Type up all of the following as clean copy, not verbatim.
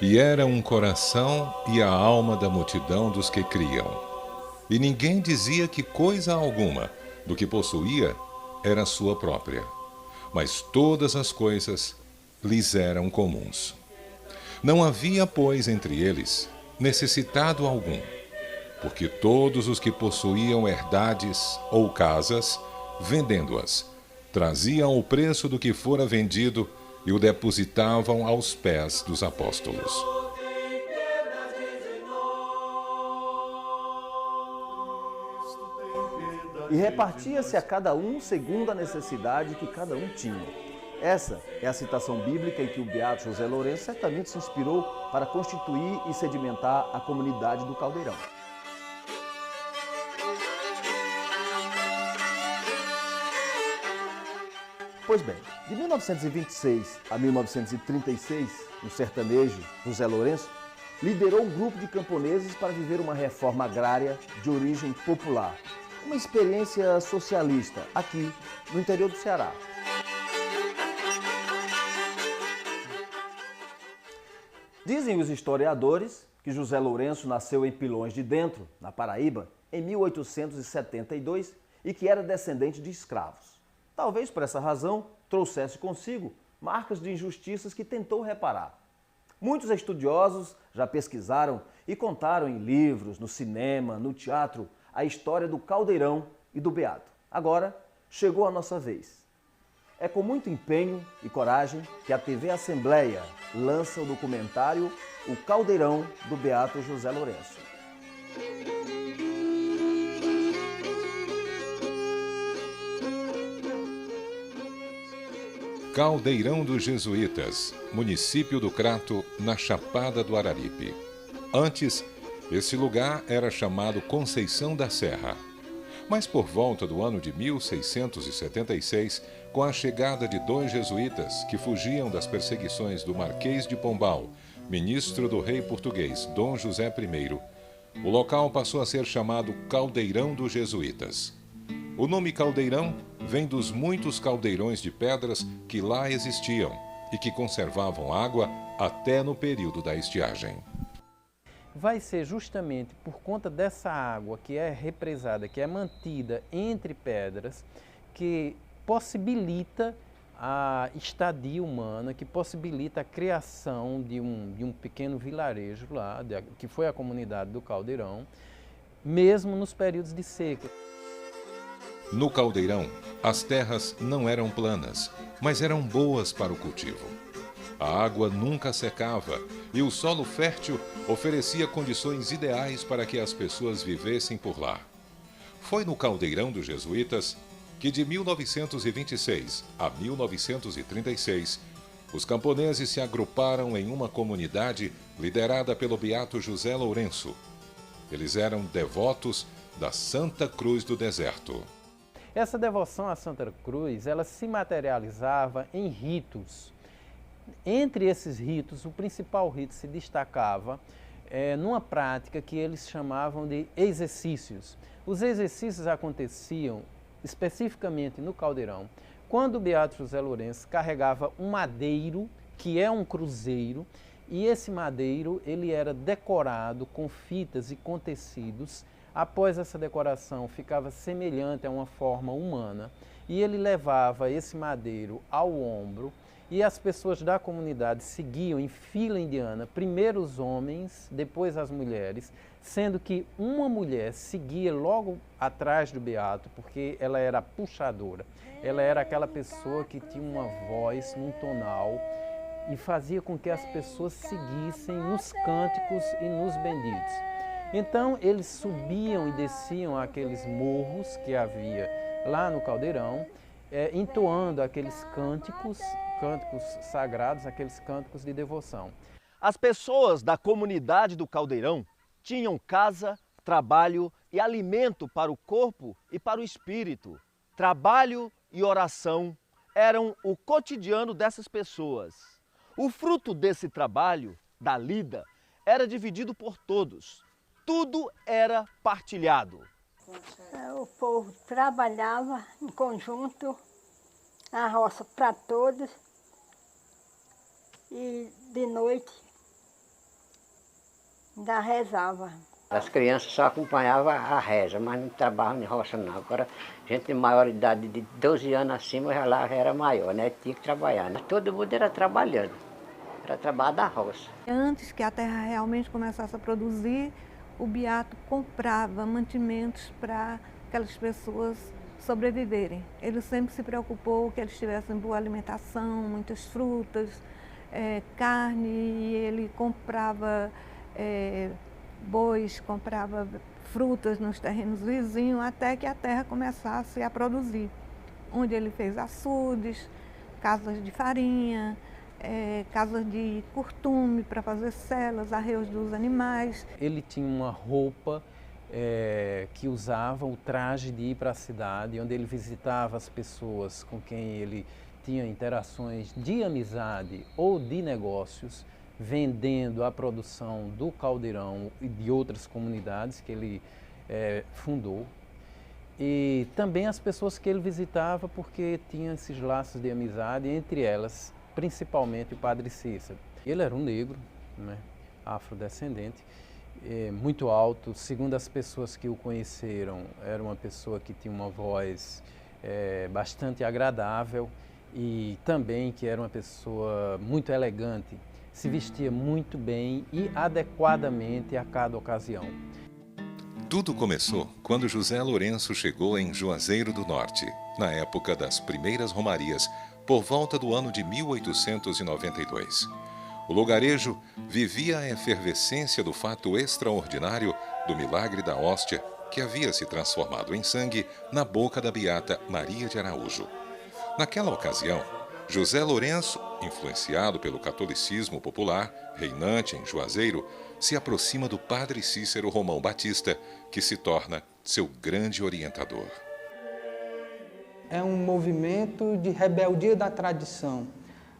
E era um coração e a alma da multidão dos que criam. E ninguém dizia que coisa alguma do que possuía era sua própria, mas todas as coisas lhes eram comuns. Não havia, pois, entre eles necessitado algum, porque todos os que possuíam herdades ou casas, vendendo-as, traziam o preço do que fora vendido e o depositavam aos pés dos apóstolos. E repartia-se a cada um segundo a necessidade que cada um tinha. Essa é a citação bíblica em que o beato José Lourenço certamente se inspirou para constituir e sedimentar a comunidade do Caldeirão. Pois bem, de 1926 a 1936, o sertanejo José Lourenço liderou um grupo de camponeses para viver uma reforma agrária de origem popular. Uma experiência socialista aqui no interior do Ceará. Dizem os historiadores que José Lourenço nasceu em Pilões de Dentro, na Paraíba, em 1872 e que era descendente de escravos. Talvez por essa razão trouxesse consigo marcas de injustiças que tentou reparar. Muitos estudiosos já pesquisaram e contaram em livros, no cinema, no teatro, a história do Caldeirão e do Beato. Agora chegou a nossa vez. É com muito empenho e coragem que a TV Assembleia lança o documentário O Caldeirão do Beato José Lourenço. Caldeirão dos Jesuítas, município do Crato, na Chapada do Araripe. Antes, esse lugar era chamado Conceição da Serra. Mas por volta do ano de 1676, com a chegada de dois jesuítas que fugiam das perseguições do Marquês de Pombal, ministro do rei português Dom José I, o local passou a ser chamado Caldeirão dos Jesuítas. O nome Caldeirão vem dos muitos caldeirões de pedras que lá existiam e que conservavam água até no período da estiagem. Vai ser justamente por conta dessa água que é represada, que é mantida entre pedras, que possibilita a estadia humana, que possibilita a criação de um pequeno vilarejo lá, que foi a comunidade do Caldeirão, mesmo nos períodos de seca. No Caldeirão, as terras não eram planas, mas eram boas para o cultivo. A água nunca secava e o solo fértil oferecia condições ideais para que as pessoas vivessem por lá. Foi no Caldeirão dos Jesuítas que, de 1926 a 1936, os camponeses se agruparam em uma comunidade liderada pelo beato José Lourenço. Eles eram devotos da Santa Cruz do Deserto. Essa devoção à Santa Cruz, ela se materializava em ritos. Entre esses ritos, o principal rito se destacava numa prática que eles chamavam de exercícios. Os exercícios aconteciam especificamente no Caldeirão, quando o beato José Lourenço carregava um madeiro, que é um cruzeiro, e esse madeiro ele era decorado com fitas e com tecidos. Após essa decoração, ficava semelhante a uma forma humana, e ele levava esse madeiro ao ombro, e as pessoas da comunidade seguiam em fila indiana, primeiro os homens, depois as mulheres, sendo que uma mulher seguia logo atrás do beato, porque ela era a puxadora. Ela era aquela pessoa que tinha uma voz num tonal e fazia com que as pessoas seguissem nos cânticos e nos benditos. Então, eles subiam e desciam aqueles morros que havia lá no Caldeirão, entoando aqueles cânticos sagrados, aqueles cânticos de devoção. As pessoas da comunidade do Caldeirão tinham casa, trabalho e alimento para o corpo e para o espírito. Trabalho e oração eram o cotidiano dessas pessoas. O fruto desse trabalho, da lida, era dividido por todos. Tudo era partilhado. O povo trabalhava em conjunto, a roça para todos, e de noite Ainda rezava. As crianças só acompanhavam a reza, mas não trabalhavam em roça não. Agora, gente de maior idade, de 12 anos acima, já era maior, né? Tinha que trabalhar, né? Todo mundo era trabalhando, era trabalho da roça. Antes que a terra realmente começasse a produzir, o Beato comprava mantimentos para aquelas pessoas sobreviverem. Ele sempre se preocupou que eles tivessem boa alimentação, muitas frutas, carne, e ele comprava bois, comprava frutas nos terrenos vizinhos até que a terra começasse a produzir. Onde ele fez açudes, casas de farinha, casas de curtume para fazer celas, arreios dos animais. Ele tinha uma roupa que usava o traje de ir para a cidade, onde ele visitava as pessoas com quem ele tinha interações de amizade ou de negócios, vendendo a produção do Caldeirão e de outras comunidades que ele fundou. E também as pessoas que ele visitava, porque tinha esses laços de amizade, entre elas, principalmente o Padre Cícero. Ele era um negro, né, afrodescendente, muito alto. Segundo as pessoas que o conheceram, era uma pessoa que tinha uma voz bastante agradável e também que era uma pessoa muito elegante. Se vestia muito bem e adequadamente a cada ocasião. Tudo começou quando José Lourenço chegou em Juazeiro do Norte, na época das primeiras romarias, por volta do ano de 1892. O lugarejo vivia a efervescência do fato extraordinário do milagre da hóstia que havia se transformado em sangue na boca da beata Maria de Araújo. Naquela ocasião, José Lourenço, influenciado pelo catolicismo popular, reinante em Juazeiro, se aproxima do Padre Cícero Romão Batista, que se torna seu grande orientador. É um movimento de rebeldia da tradição.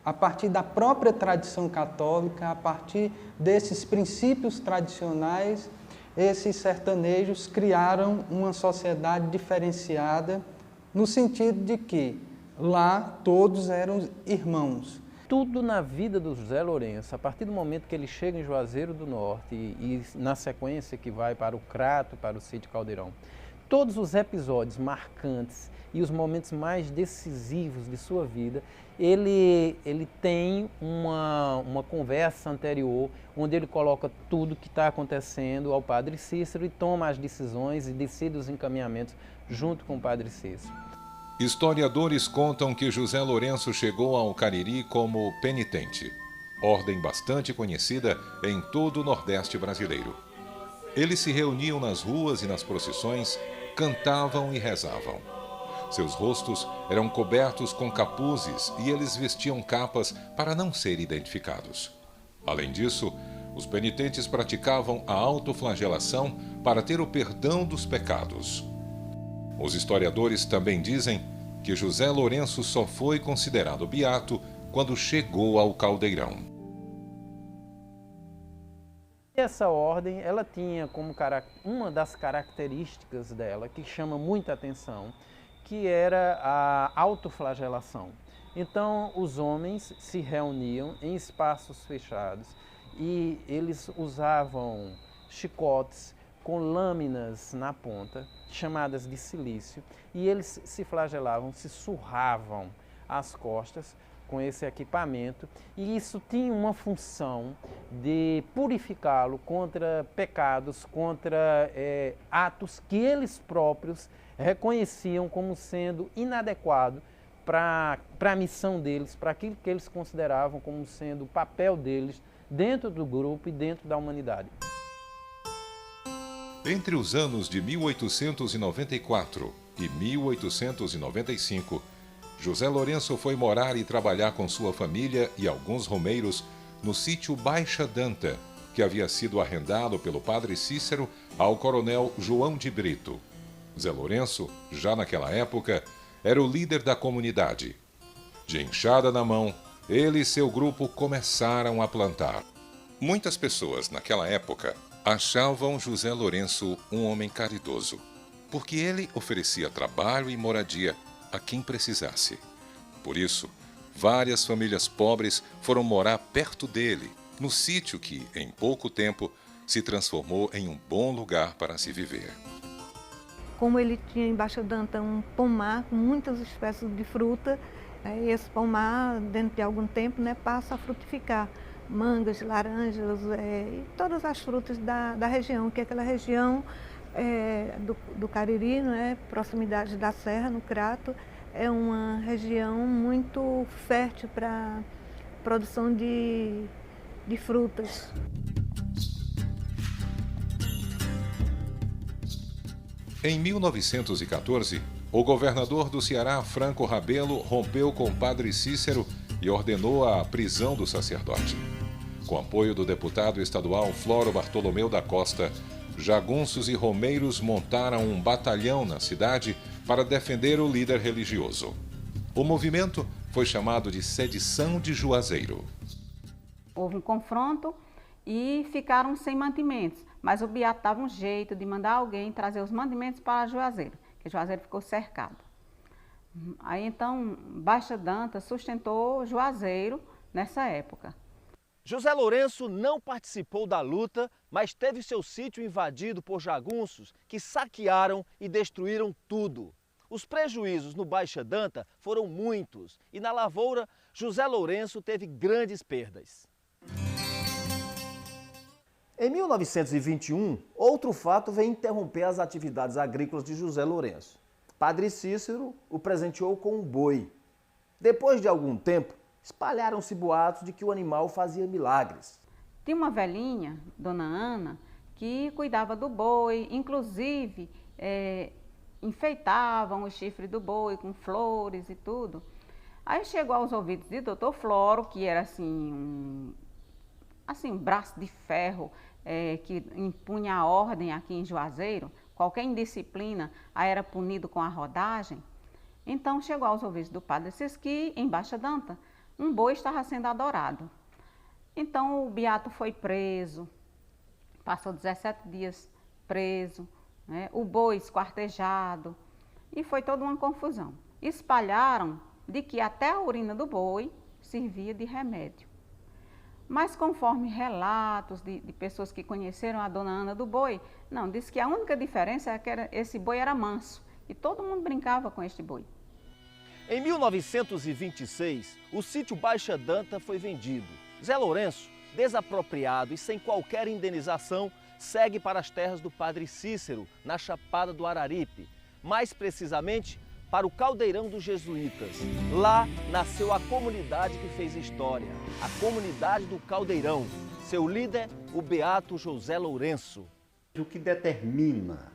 A partir da própria tradição católica, a partir desses princípios tradicionais, esses sertanejos criaram uma sociedade diferenciada, no sentido de que lá todos eram irmãos. Tudo na vida do José Lourenço, a partir do momento que ele chega em Juazeiro do Norte e na sequência que vai para o Crato, para o sítio Caldeirão, todos os episódios marcantes e os momentos mais decisivos de sua vida, ele tem uma conversa anterior, onde ele coloca tudo que está acontecendo ao Padre Cícero e toma as decisões e decide os encaminhamentos junto com o Padre Cícero. Historiadores contam que José Lourenço chegou ao Cariri como penitente, ordem bastante conhecida em todo o Nordeste brasileiro. Eles se reuniam nas ruas e nas procissões, cantavam e rezavam. Seus rostos eram cobertos com capuzes e eles vestiam capas para não serem identificados. Além disso, os penitentes praticavam a autoflagelação para ter o perdão dos pecados. Os historiadores também dizem que José Lourenço só foi considerado beato quando chegou ao Caldeirão. Essa ordem, ela tinha como uma das características dela, que chama muita atenção, que era a autoflagelação. Então, os homens se reuniam em espaços fechados e eles usavam chicotes com lâminas na ponta, chamadas de cilício, e eles se flagelavam, se surravam as costas com esse equipamento, e isso tinha uma função de purificá-lo contra pecados, contra atos que eles próprios reconheciam como sendo inadequado para a missão deles, para aquilo que eles consideravam como sendo o papel deles dentro do grupo e dentro da humanidade. Entre os anos de 1894 e 1895, José Lourenço foi morar e trabalhar com sua família e alguns romeiros no sítio Baixa Danta, que havia sido arrendado pelo Padre Cícero ao coronel João de Brito. Zé Lourenço, já naquela época, era o líder da comunidade. De enxada na mão, ele e seu grupo começaram a plantar. Muitas pessoas, naquela época, achavam José Lourenço um homem caridoso, porque ele oferecia trabalho e moradia a quem precisasse. Por isso, várias famílias pobres foram morar perto dele, no sítio que, em pouco tempo, se transformou em um bom lugar para se viver. Como ele tinha em Baixa Danta um pomar com muitas espécies de fruta, e esse pomar, dentro de algum tempo, passa a frutificar. Mangas, laranjas e todas as frutas da região, que é aquela região do Cariri, proximidade da Serra, no Crato, é uma região muito fértil para produção de frutas. Em 1914, o governador do Ceará, Franco Rabelo, rompeu com o padre Cícero e ordenou a prisão do sacerdote. Com apoio do deputado estadual Floro Bartolomeu da Costa, jagunços e romeiros montaram um batalhão na cidade para defender o líder religioso. O movimento foi chamado de Sedição de Juazeiro. Houve um confronto e ficaram sem mantimentos, mas o beato dava um jeito de mandar alguém trazer os mantimentos para Juazeiro, que Juazeiro ficou cercado. Aí então Baixa Danta sustentou Juazeiro nessa época. José Lourenço não participou da luta, mas teve seu sítio invadido por jagunços que saquearam e destruíram tudo. Os prejuízos no Baixa Danta foram muitos e na lavoura José Lourenço teve grandes perdas. Em 1921, outro fato veio interromper as atividades agrícolas de José Lourenço. Padre Cícero o presenteou com um boi. Depois de algum tempo, espalharam-se boatos de que o animal fazia milagres. Tinha uma velhinha, Dona Ana, que cuidava do boi, inclusive enfeitavam o chifre do boi com flores e tudo. Aí chegou aos ouvidos de Dr. Floro, que era um braço de ferro que impunha a ordem aqui em Juazeiro. Qualquer indisciplina aí era punido com a rodagem. Então chegou aos ouvidos do padre Cícero que, em Baixa Danta, um boi estava sendo adorado. Então o beato foi preso, passou 17 dias preso, o boi esquartejado, e foi toda uma confusão. Espalharam de que até a urina do boi servia de remédio. Mas conforme relatos de pessoas que conheceram a Dona Ana do boi, não, disse que a única diferença é que esse boi era manso, e todo mundo brincava com este boi. Em 1926, o sítio Baixa Danta foi vendido. Zé Lourenço, desapropriado e sem qualquer indenização, segue para as terras do Padre Cícero, na Chapada do Araripe, mais precisamente para o Caldeirão dos Jesuítas. Lá nasceu a comunidade que fez história, a comunidade do Caldeirão. Seu líder, o beato José Lourenço. O que determina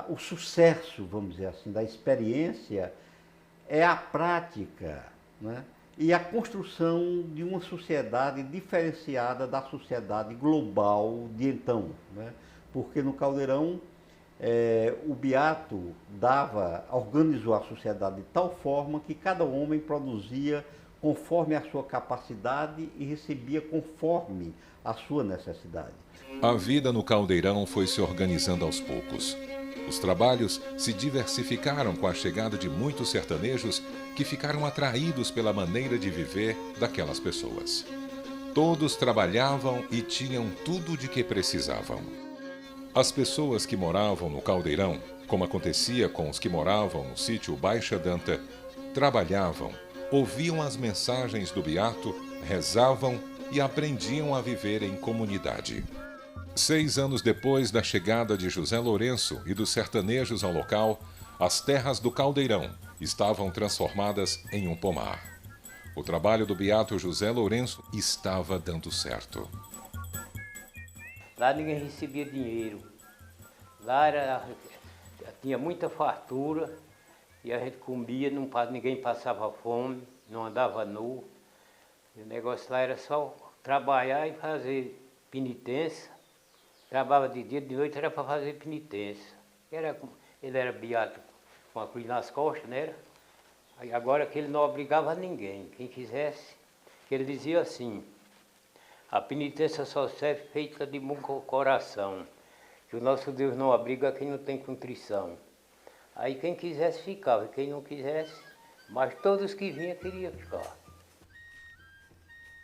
o sucesso, vamos dizer assim, da experiência é a prática, e a construção de uma sociedade diferenciada da sociedade global de então. Porque no Caldeirão o beato organizou a sociedade de tal forma que cada homem produzia conforme a sua capacidade e recebia conforme a sua necessidade. A vida no Caldeirão foi se organizando aos poucos. Os trabalhos se diversificaram com a chegada de muitos sertanejos que ficaram atraídos pela maneira de viver daquelas pessoas. Todos trabalhavam e tinham tudo de que precisavam. As pessoas que moravam no Caldeirão, como acontecia com os que moravam no sítio Baixa Danta, trabalhavam, ouviam as mensagens do beato, rezavam e aprendiam a viver em comunidade. 6 anos depois da chegada de José Lourenço e dos sertanejos ao local, as terras do Caldeirão estavam transformadas em um pomar. O trabalho do beato José Lourenço estava dando certo. Lá ninguém recebia dinheiro. Lá tinha muita fartura e a gente comia, ninguém passava fome, não andava nu. E o negócio lá era só trabalhar e fazer penitência. Trabalhava de dia, de noite era para fazer penitência. Ele era beato com a cruz nas costas, né? Agora que ele não obrigava ninguém, quem quisesse, que ele dizia assim: a penitência só serve feita de bom coração, que o nosso Deus não obriga quem não tem contrição. Aí quem quisesse ficava, quem não quisesse, mas todos que vinham queriam ficar.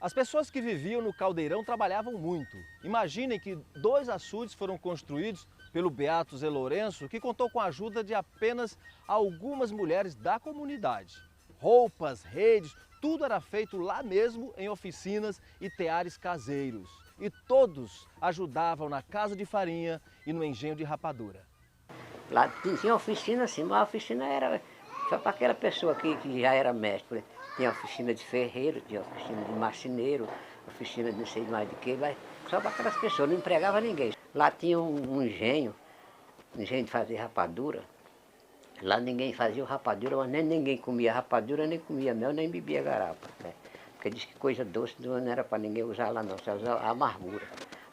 As pessoas que viviam no Caldeirão trabalhavam muito. Imaginem que 2 açudes foram construídos pelo Beato Zé Lourenço, que contou com a ajuda de apenas algumas mulheres da comunidade. Roupas, redes, tudo era feito lá mesmo em oficinas e teares caseiros. E todos ajudavam na casa de farinha e no engenho de rapadura. Lá tinha oficina assim, mas a oficina era só para aquela pessoa que já era mestre. Tinha oficina de ferreiro, tinha oficina de marceneiro, oficina de não sei mais de quê, mas só para aquelas pessoas, não empregava ninguém. Lá tinha um engenho de fazer rapadura. Lá ninguém fazia rapadura, mas nem ninguém comia rapadura, nem comia mel, nem bebia garapa. Né? Porque diz que coisa doce não era para ninguém usar lá não, só usava amargura,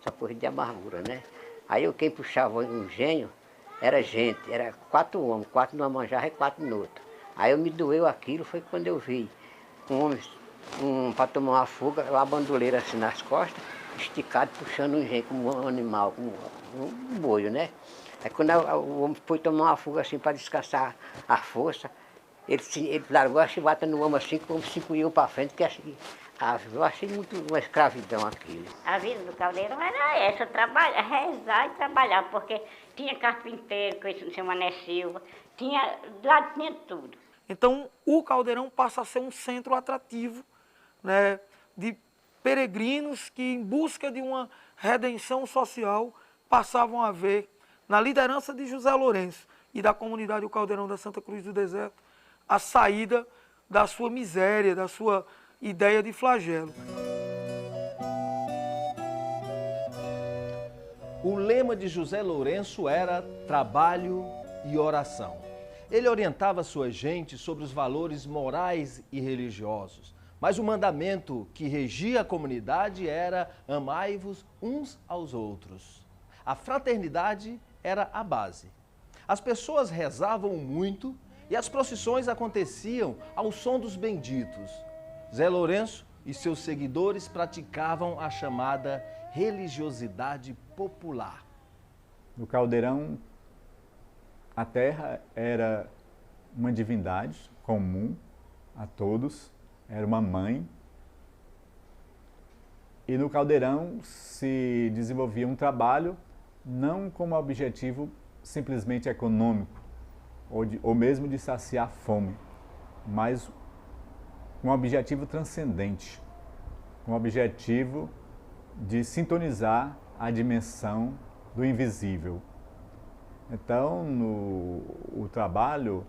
só coisa de amargura, né? Aí quem puxava o engenho era gente, era 4 homens, 4 numa manjarra e 4 no outro. Aí me doeu aquilo, foi quando eu vi um homem para tomar uma fuga, uma bandoleira assim nas costas, esticado, puxando o engenho como um animal, como um boio, né? Aí quando o homem foi tomar uma fuga assim para descansar a força, ele largou a chibata no ombro assim, como se encolheu para frente, que eu achei muito uma escravidão aquilo. A vida do Caldeirão era essa, rezar e trabalhar, porque tinha carpinteiro, que se chama Mané Silva, lá tinha tudo. Então o Caldeirão passa a ser um centro atrativo, né, de peregrinos que em busca de uma redenção social passavam a ver na liderança de José Lourenço e da comunidade do Caldeirão da Santa Cruz do Deserto, a saída da sua miséria, da sua ideia de flagelo. O lema de José Lourenço era trabalho e oração. Ele orientava sua gente sobre os valores morais e religiosos, mas o mandamento que regia a comunidade era amai-vos uns aos outros. A fraternidade era a base. As pessoas rezavam muito e as procissões aconteciam ao som dos benditos. Zé Lourenço e seus seguidores praticavam a chamada religiosidade popular. No Caldeirão, a terra era uma divindade comum a todos, era uma mãe. E no Caldeirão se desenvolvia um trabalho não como objetivo simplesmente econômico, ou mesmo de saciar fome, mas um objetivo transcendente, um objetivo de sintonizar a dimensão do invisível. Então, o trabalho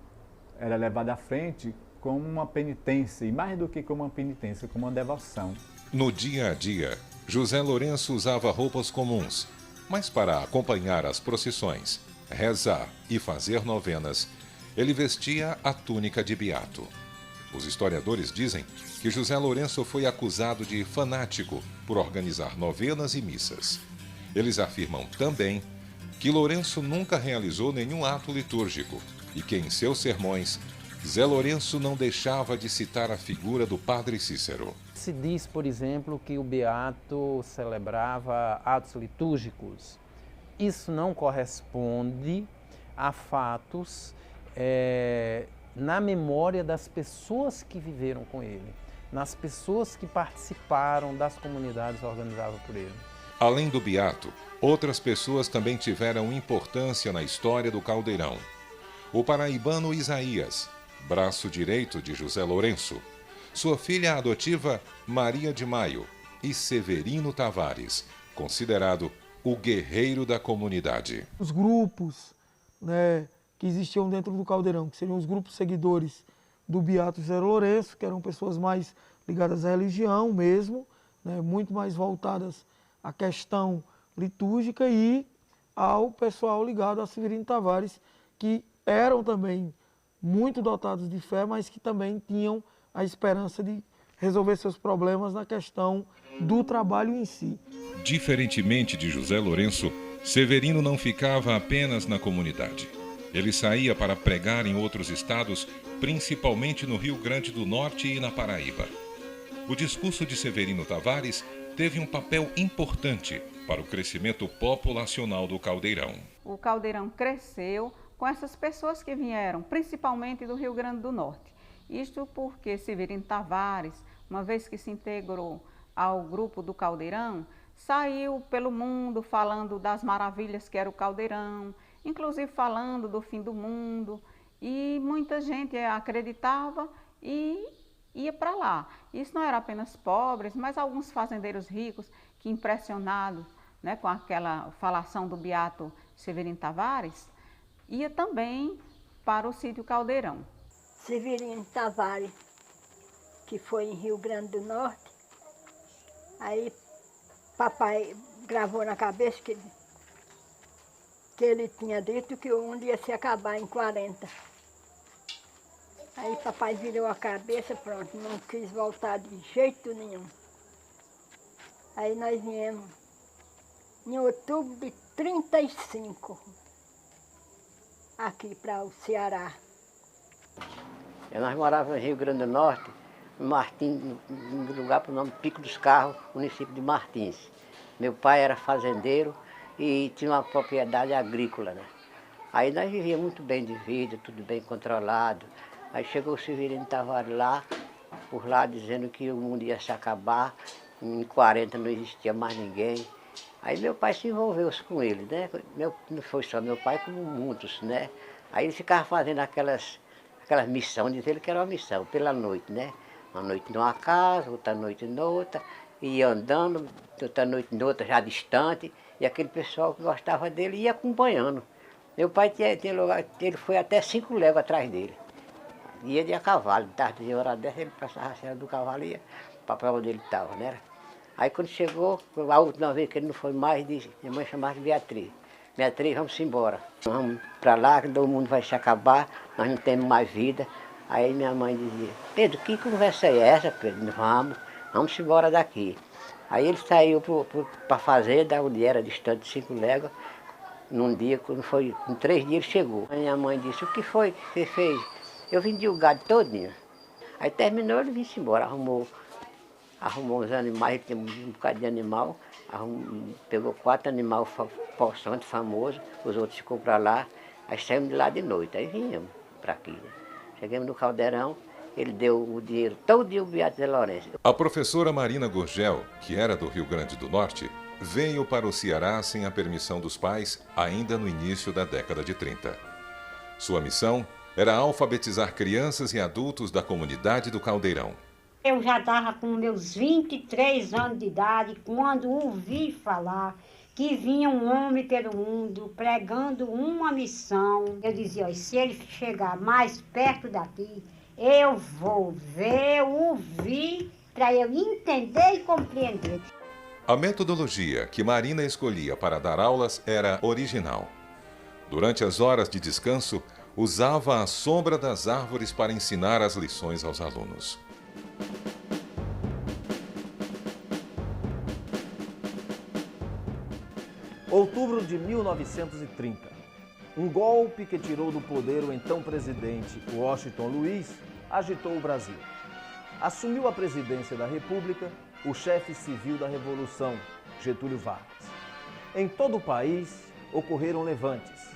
era levado à frente como uma penitência, e mais do que como uma penitência, como uma devoção. No dia a dia, José Lourenço usava roupas comuns, mas para acompanhar as procissões, rezar e fazer novenas, ele vestia a túnica de beato. Os historiadores dizem que José Lourenço foi acusado de fanático por organizar novenas e missas. Eles afirmam também que Lourenço nunca realizou nenhum ato litúrgico e que em seus sermões, Zé Lourenço não deixava de citar a figura do Padre Cícero. Se diz, por exemplo, que o beato celebrava atos litúrgicos. Isso não corresponde a fatos na memória das pessoas que viveram com ele, nas pessoas que participaram das comunidades organizadas por ele. Além do beato, outras pessoas também tiveram importância na história do Caldeirão. O paraibano Isaías, braço direito de José Lourenço, sua filha adotiva Maria de Maio e Severino Tavares, considerado o guerreiro da comunidade. Os grupos, né, que existiam dentro do Caldeirão, que seriam os grupos seguidores do beato José Lourenço, que eram pessoas mais ligadas à religião mesmo, né, muito mais voltadas à questão litúrgica, e ao pessoal ligado a Severino Tavares, que eram também muito dotados de fé, mas que também tinham a esperança de resolver seus problemas na questão do trabalho em si. Diferentemente de José Lourenço, Severino não ficava apenas na comunidade. Ele saía para pregar em outros estados, principalmente no Rio Grande do Norte e na Paraíba. O discurso de Severino Tavares teve um papel importante para o crescimento populacional do Caldeirão. O Caldeirão cresceu com essas pessoas que vieram, principalmente do Rio Grande do Norte. Isto porque Severino Tavares, uma vez que se integrou ao grupo do Caldeirão, saiu pelo mundo falando das maravilhas que era o Caldeirão, inclusive falando do fim do mundo, e muita gente acreditava e ia para lá. Isso não era apenas pobres, mas alguns fazendeiros ricos que, impressionados, né, com aquela falação do beato Severino Tavares, ia também para o sítio Caldeirão. Severino Tavares, que foi em Rio Grande do Norte, aí papai gravou na cabeça que ele tinha dito que o mundo ia se acabar em 40. Aí papai virou a cabeça, pronto, não quis voltar de jeito nenhum. Aí nós viemos em outubro de 35, aqui para o Ceará. Nós morávamos em Rio Grande do Norte, no Martins, num lugar por nome Pico dos Carros, município de Martins. Meu pai era fazendeiro e tinha uma propriedade agrícola, né? Aí nós vivíamos muito bem de vida, tudo bem controlado. Aí chegou o Severino Tavares lá, por lá dizendo que o mundo ia se acabar, em 40 não existia mais ninguém. Aí meu pai se envolveu com ele, né? Não foi só meu pai, como muitos, né? Aí ele ficava fazendo aquelas missões, diz ele que era uma missão, pela noite, né? Uma noite numa casa, outra noite noutra, ia andando, outra noite noutra, já distante, e aquele pessoal que gostava dele ia acompanhando. Meu pai ele foi até 5 léguas atrás dele. Ia de a cavalo, tarde de hora dessa, ele passava a cena do cavalo e ia para onde ele estava, né? Aí quando chegou, a última vez que ele não foi mais, disse, minha mãe chamava de Beatriz. Beatriz, vamos embora. Vamos para lá, que o mundo vai se acabar, nós não temos mais vida. Aí minha mãe dizia, Pedro, que conversa é essa, Pedro? Vamos embora daqui. Aí ele saiu para a fazenda, onde era distante 5 léguas. Num dia, quando foi, em 3 dias ele chegou. Aí minha mãe disse, o que foi que você fez? Eu vendi o gado todinho. Aí terminou, ele veio embora, arrumou uns animais, tem um bocado de animal, pegou 4 animais possantes, famosos, os outros ficou para lá, aí saímos de lá de noite, aí vinhamos para aqui. Né? Chegamos no Caldeirão, ele deu o dinheiro todo dia ao Beato Zé Lourenço. A professora Marina Gurgel, que era do Rio Grande do Norte, veio para o Ceará sem a permissão dos pais ainda no início da década de 30. Sua missão era alfabetizar crianças e adultos da comunidade do Caldeirão. Eu já estava com meus 23 anos de idade quando ouvi falar que vinha um homem pelo mundo pregando uma missão. Eu dizia, se ele chegar mais perto daqui, eu vou ver, ouvir, para eu entender e compreender. A metodologia que Marina escolhia para dar aulas era original. Durante as horas de descanso, usava a sombra das árvores para ensinar as lições aos alunos. Outubro de 1930. Um golpe que tirou do poder o então presidente Washington Luiz agitou o Brasil. Assumiu a presidência da República o chefe civil da Revolução, Getúlio Vargas. Em todo o país ocorreram levantes.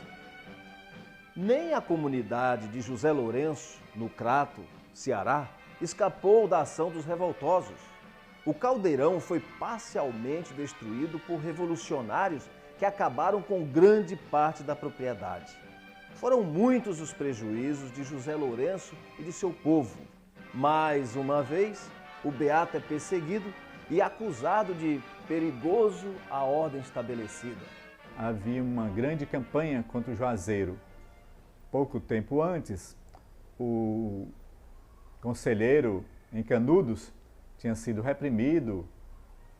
Nem a comunidade de José Lourenço, no Crato, Ceará, escapou da ação dos revoltosos. O Caldeirão foi parcialmente destruído por revolucionários que acabaram com grande parte da propriedade. Foram muitos os prejuízos de José Lourenço e de seu povo. Mais uma vez, o beato é perseguido e acusado de perigoso à ordem estabelecida. Havia uma grande campanha contra o Juazeiro. Pouco tempo antes, o conselheiro em Canudos tinha sido reprimido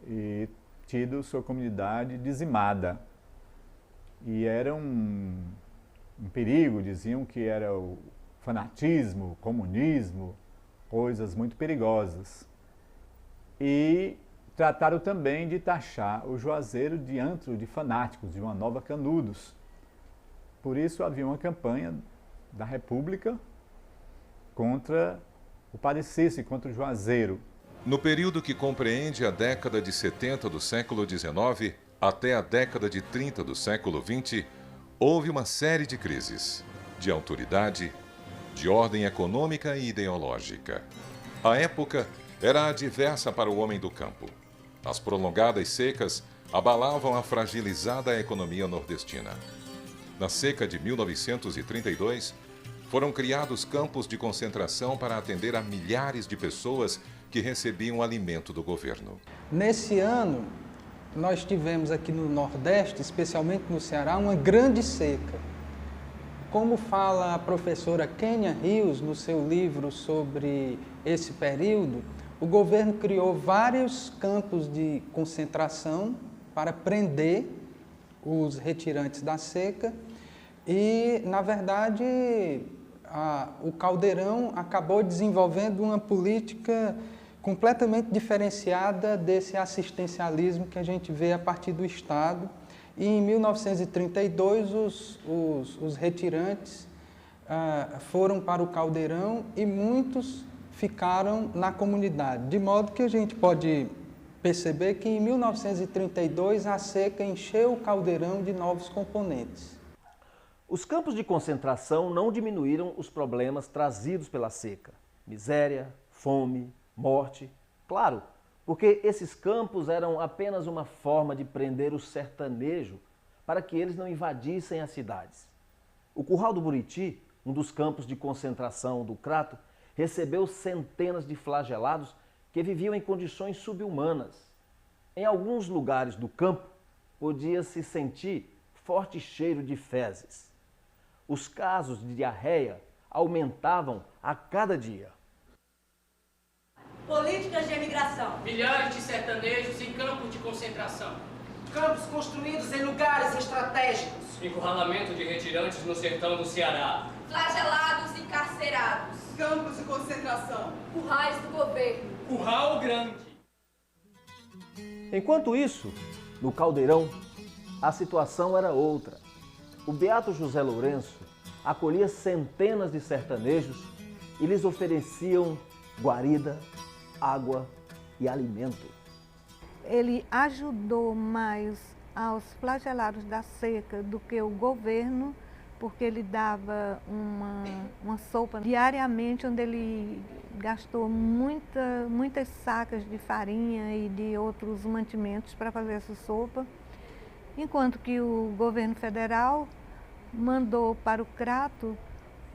e tido sua comunidade dizimada. E era um perigo, diziam que era o fanatismo, o comunismo, coisas muito perigosas. E trataram também de taxar o Juazeiro de antro de fanáticos, de uma nova Canudos. Por isso havia uma campanha da República contra o Padre Cícero, contra o Juazeiro. No período que compreende a década de 70 do século XIX até a década de 30 do século XX, houve uma série de crises, de autoridade, de ordem econômica e ideológica. A época era adversa para o homem do campo. As prolongadas secas abalavam a fragilizada economia nordestina. Na seca de 1932, foram criados campos de concentração para atender a milhares de pessoas que recebiam alimento do governo. Nesse ano, nós tivemos aqui no Nordeste, especialmente no Ceará, uma grande seca. Como fala a professora Kênia Rios no seu livro sobre esse período, o governo criou vários campos de concentração para prender os retirantes da seca e, na verdade, o Caldeirão acabou desenvolvendo uma política completamente diferenciada desse assistencialismo que a gente vê a partir do Estado. E em 1932 os retirantes foram para o Caldeirão e muitos ficaram na comunidade, de modo que a gente pode perceber que em 1932 a seca encheu o Caldeirão de novos componentes. Os campos de concentração não diminuíram os problemas trazidos pela seca. Miséria, fome, morte. Claro, porque esses campos eram apenas uma forma de prender o sertanejo para que eles não invadissem as cidades. O Curral do Buriti, um dos campos de concentração do Crato, recebeu centenas de flagelados que viviam em condições subhumanas. Em alguns lugares do campo, podia-se sentir forte cheiro de fezes. Os casos de diarreia aumentavam a cada dia. Políticas de imigração. Milhares de sertanejos em campos de concentração. Campos construídos em lugares estratégicos. Encurralamento de retirantes no sertão do Ceará. Flagelados e encarcerados. Campos de concentração. Currais do governo. Curral Grande. Enquanto isso, no Caldeirão, a situação era outra. O beato José Lourenço acolhia centenas de sertanejos e lhes ofereciam guarida, água e alimento. Ele ajudou mais aos flagelados da seca do que o governo, porque ele dava uma sopa diariamente, onde ele gastou muitas sacas de farinha e de outros mantimentos para fazer essa sopa, enquanto que o governo federal mandou para o Crato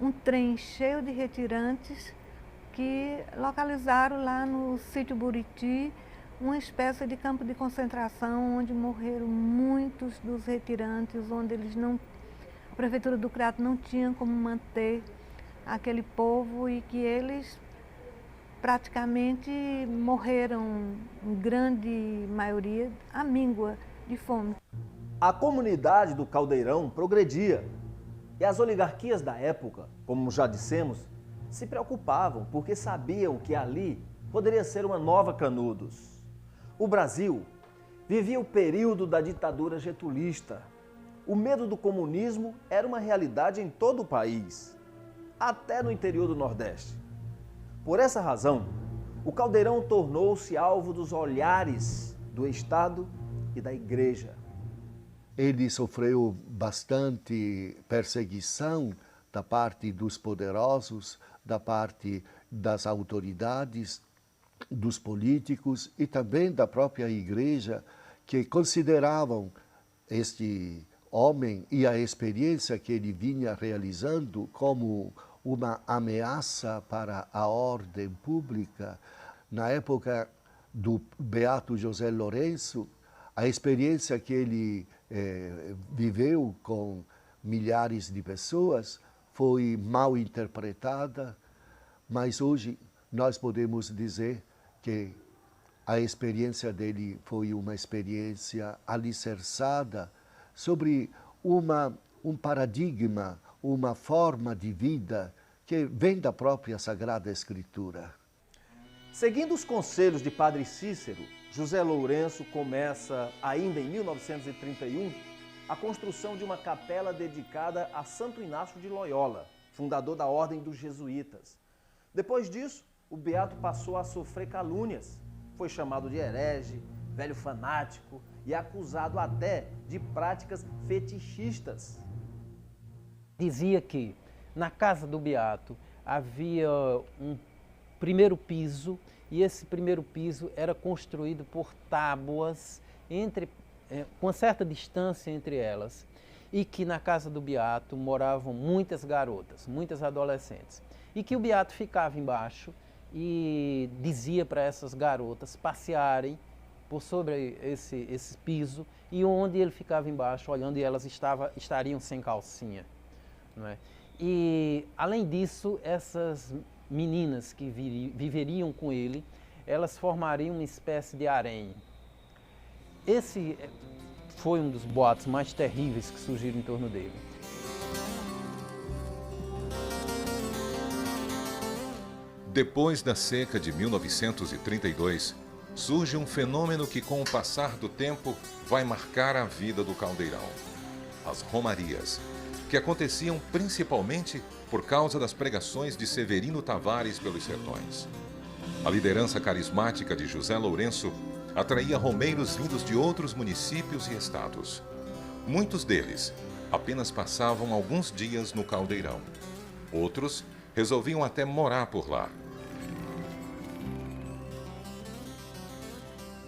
um trem cheio de retirantes que localizaram lá no sítio Buriti uma espécie de campo de concentração onde morreram muitos dos retirantes, onde a prefeitura do Crato não tinha como manter aquele povo e que eles praticamente morreram, em grande maioria, à míngua de fome. A comunidade do Caldeirão progredia e as oligarquias da época, como já dissemos, se preocupavam porque sabiam que ali poderia ser uma nova Canudos. O Brasil vivia o período da ditadura getulista. O medo do comunismo era uma realidade em todo o país, até no interior do Nordeste. Por essa razão, o Caldeirão tornou-se alvo dos olhares do Estado e da Igreja. Ele sofreu bastante perseguição da parte dos poderosos, da parte das autoridades, dos políticos e também da própria Igreja, que consideravam este homem e a experiência que ele vinha realizando como uma ameaça para a ordem pública. Na época do beato José Lourenço, a experiência que ele viveu com milhares de pessoas foi mal interpretada, mas hoje nós podemos dizer que a experiência dele foi uma experiência alicerçada sobre um paradigma, uma forma de vida que vem da própria Sagrada Escritura. Seguindo os conselhos de Padre Cícero, José Lourenço começa, ainda em 1931, a construção de uma capela dedicada a Santo Inácio de Loyola, fundador da Ordem dos Jesuítas. Depois disso, o beato passou a sofrer calúnias. Foi chamado de herege, velho fanático e acusado até de práticas fetichistas. Dizia que na casa do beato havia um primeiro piso e esse primeiro piso era construído por tábuas com certa distância entre elas, e que na casa do Beato moravam muitas garotas, muitas adolescentes, e que o Beato ficava embaixo e dizia para essas garotas passearem por sobre esse piso, e onde ele ficava embaixo olhando, e elas estariam sem calcinha, não é? E além disso, essas meninas que viveriam com ele, elas formariam uma espécie de harém. Esse foi um dos boatos mais terríveis que surgiram em torno dele. Depois da seca de 1932, surge um fenômeno que, com o passar do tempo, vai marcar a vida do Caldeirão: as romarias, que aconteciam principalmente por causa das pregações de Severino Tavares pelos sertões. A liderança carismática de José Lourenço atraía romeiros vindos de outros municípios e estados. Muitos deles apenas passavam alguns dias no Caldeirão. Outros resolviam até morar por lá.